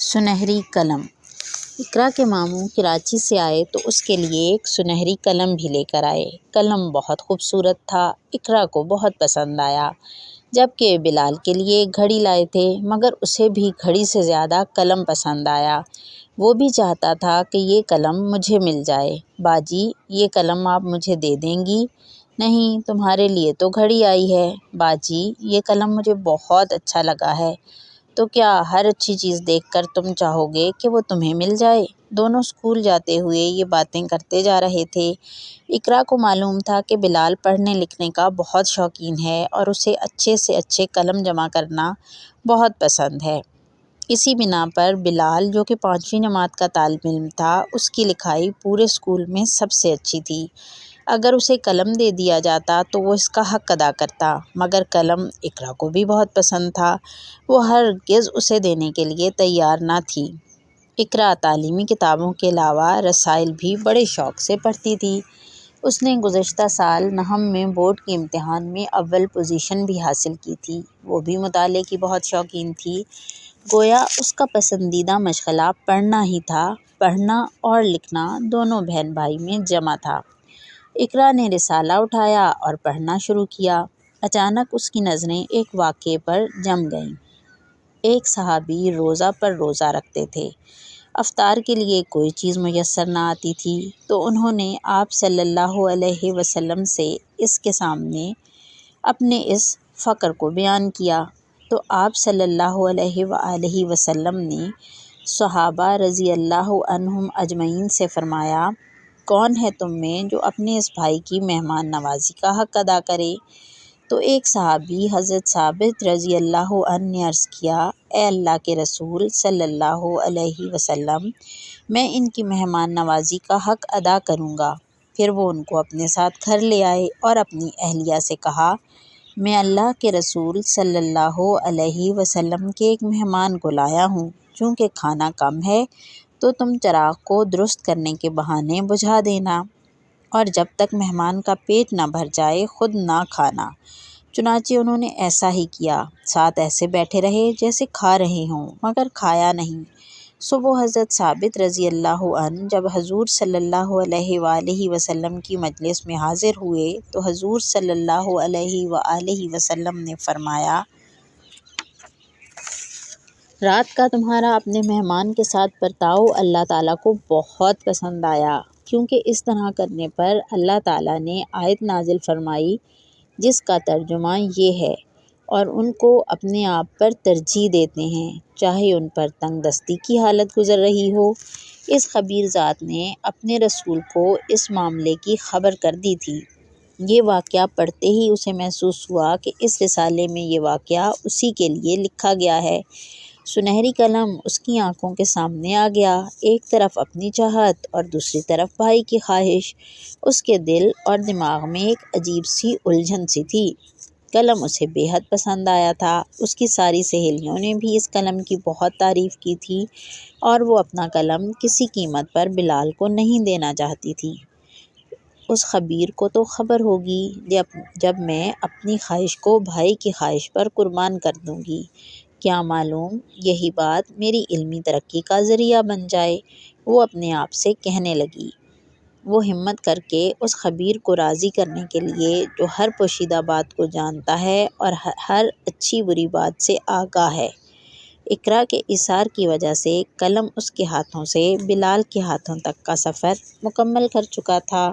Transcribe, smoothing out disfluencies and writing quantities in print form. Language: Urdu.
سنہری قلم۔ اقرا کے ماموں کراچی سے آئے تو اس کے لیے ایک سنہری قلم بھی لے کر آئے۔ قلم بہت خوبصورت تھا، اقرا کو بہت پسند آیا۔ جبکہ بلال کے لیے ایک گھڑی لائے تھے، مگر اسے بھی گھڑی سے زیادہ قلم پسند آیا۔ وہ بھی چاہتا تھا کہ یہ قلم مجھے مل جائے۔ باجی، یہ قلم آپ مجھے دے دیں گی؟ نہیں، تمہارے لیے تو گھڑی آئی ہے۔ باجی، یہ قلم مجھے بہت اچھا لگا ہے۔ تو کیا ہر اچھی چیز دیکھ کر تم چاہو گے کہ وہ تمہیں مل جائے؟ دونوں اسکول جاتے ہوئے یہ باتیں کرتے جا رہے تھے۔ اقرا کو معلوم تھا کہ بلال پڑھنے لکھنے کا بہت شوقین ہے اور اسے اچھے سے اچھے قلم جمع کرنا بہت پسند ہے۔ اسی بنا پر بلال، جو کہ 5ویں جماعت کا طالب علم تھا، اس کی لکھائی پورے اسکول میں سب سے اچھی تھی۔ اگر اسے قلم دے دیا جاتا تو وہ اس کا حق ادا کرتا، مگر قلم اقرا کو بھی بہت پسند تھا۔ وہ ہرگز اسے دینے کے لیے تیار نہ تھی۔ اقرا تعلیمی کتابوں کے علاوہ رسائل بھی بڑے شوق سے پڑھتی تھی۔ اس نے گزشتہ سال نحو میں بورڈ کے امتحان میں اول پوزیشن بھی حاصل کی تھی۔ وہ بھی مطالعے کی بہت شوقین تھی۔ گویا اس کا پسندیدہ مشغلہ پڑھنا ہی تھا۔ پڑھنا اور لکھنا دونوں بہن بھائی میں جمع تھا۔ اقرا نے رسالہ اٹھایا اور پڑھنا شروع کیا۔ اچانک اس کی نظریں ایک واقعے پر جم گئیں۔ ایک صحابی روزہ پر روزہ رکھتے تھے۔ افطار کے لیے کوئی چیز میسر نہ آتی تھی، تو انہوں نے آپ صلی اللہ علیہ وسلم سے اس کے سامنے اپنے اس فقر کو بیان کیا، تو آپ صلی اللہ علیہ وآلہ وسلم نے صحابہ رضی اللہ عنہم اجمعین سے فرمایا، کون ہے تم میں جو اپنے اس بھائی کی مہمان نوازی کا حق ادا کرے؟ تو ایک صحابی حضرت ثابت رضی اللہ عنہ نے عرض کیا، اے اللہ کے رسول صلی اللہ علیہ وسلم، میں ان کی مہمان نوازی کا حق ادا کروں گا۔ پھر وہ ان کو اپنے ساتھ گھر لے آئے اور اپنی اہلیہ سے کہا، میں اللہ کے رسول صلی اللہ علیہ وسلم کے ایک مہمان کو لایا ہوں، چونکہ کھانا کم ہے تو تم چراغ کو درست کرنے کے بہانے بجھا دینا، اور جب تک مہمان کا پیٹ نہ بھر جائے خود نہ کھانا۔ چنانچہ انہوں نے ایسا ہی کیا، ساتھ ایسے بیٹھے رہے جیسے کھا رہے ہوں، مگر کھایا نہیں۔ صبح حضرت ثابت رضی اللہ عنہ جب حضور صلی اللہ علیہ وآلہ وسلم کی مجلس میں حاضر ہوئے تو حضور صلی اللہ علیہ وآلہ وسلم نے فرمایا، رات کا تمہارا اپنے مہمان کے ساتھ برتاؤ اللہ تعالیٰ کو بہت پسند آیا، کیونکہ اس طرح کرنے پر اللہ تعالیٰ نے آیت نازل فرمائی جس کا ترجمہ یہ ہے، اور ان کو اپنے آپ پر ترجیح دیتے ہیں چاہے ان پر تنگ دستی کی حالت گزر رہی ہو۔ اس خبیر ذات نے اپنے رسول کو اس معاملے کی خبر کر دی تھی۔ یہ واقعہ پڑھتے ہی اسے محسوس ہوا کہ اس رسالے میں یہ واقعہ اسی کے لیے لکھا گیا ہے۔ سنہری قلم اس کی آنکھوں کے سامنے آ گیا، ایک طرف اپنی چاہت اور دوسری طرف بھائی کی خواہش۔ اس کے دل اور دماغ میں ایک عجیب سی الجھن سی تھی۔ قلم اسے بے حد پسند آیا تھا۔ اس کی ساری سہیلیوں نے بھی اس قلم کی بہت تعریف کی تھی، اور وہ اپنا قلم کسی قیمت پر بلال کو نہیں دینا چاہتی تھی۔ اس خبیر کو تو خبر ہوگی جب میں اپنی خواہش کو بھائی کی خواہش پر قربان کر دوں گی، کیا معلوم یہی بات میری علمی ترقی کا ذریعہ بن جائے، وہ اپنے آپ سے کہنے لگی۔ وہ ہمت کر کے اس خبیر کو راضی کرنے کے لیے جو ہر پوشیدہ بات کو جانتا ہے اور ہر اچھی بری بات سے آگاہ ہے۔ اقرا کے ایثار کی وجہ سے قلم اس کے ہاتھوں سے بلال کے ہاتھوں تک کا سفر مکمل کر چکا تھا۔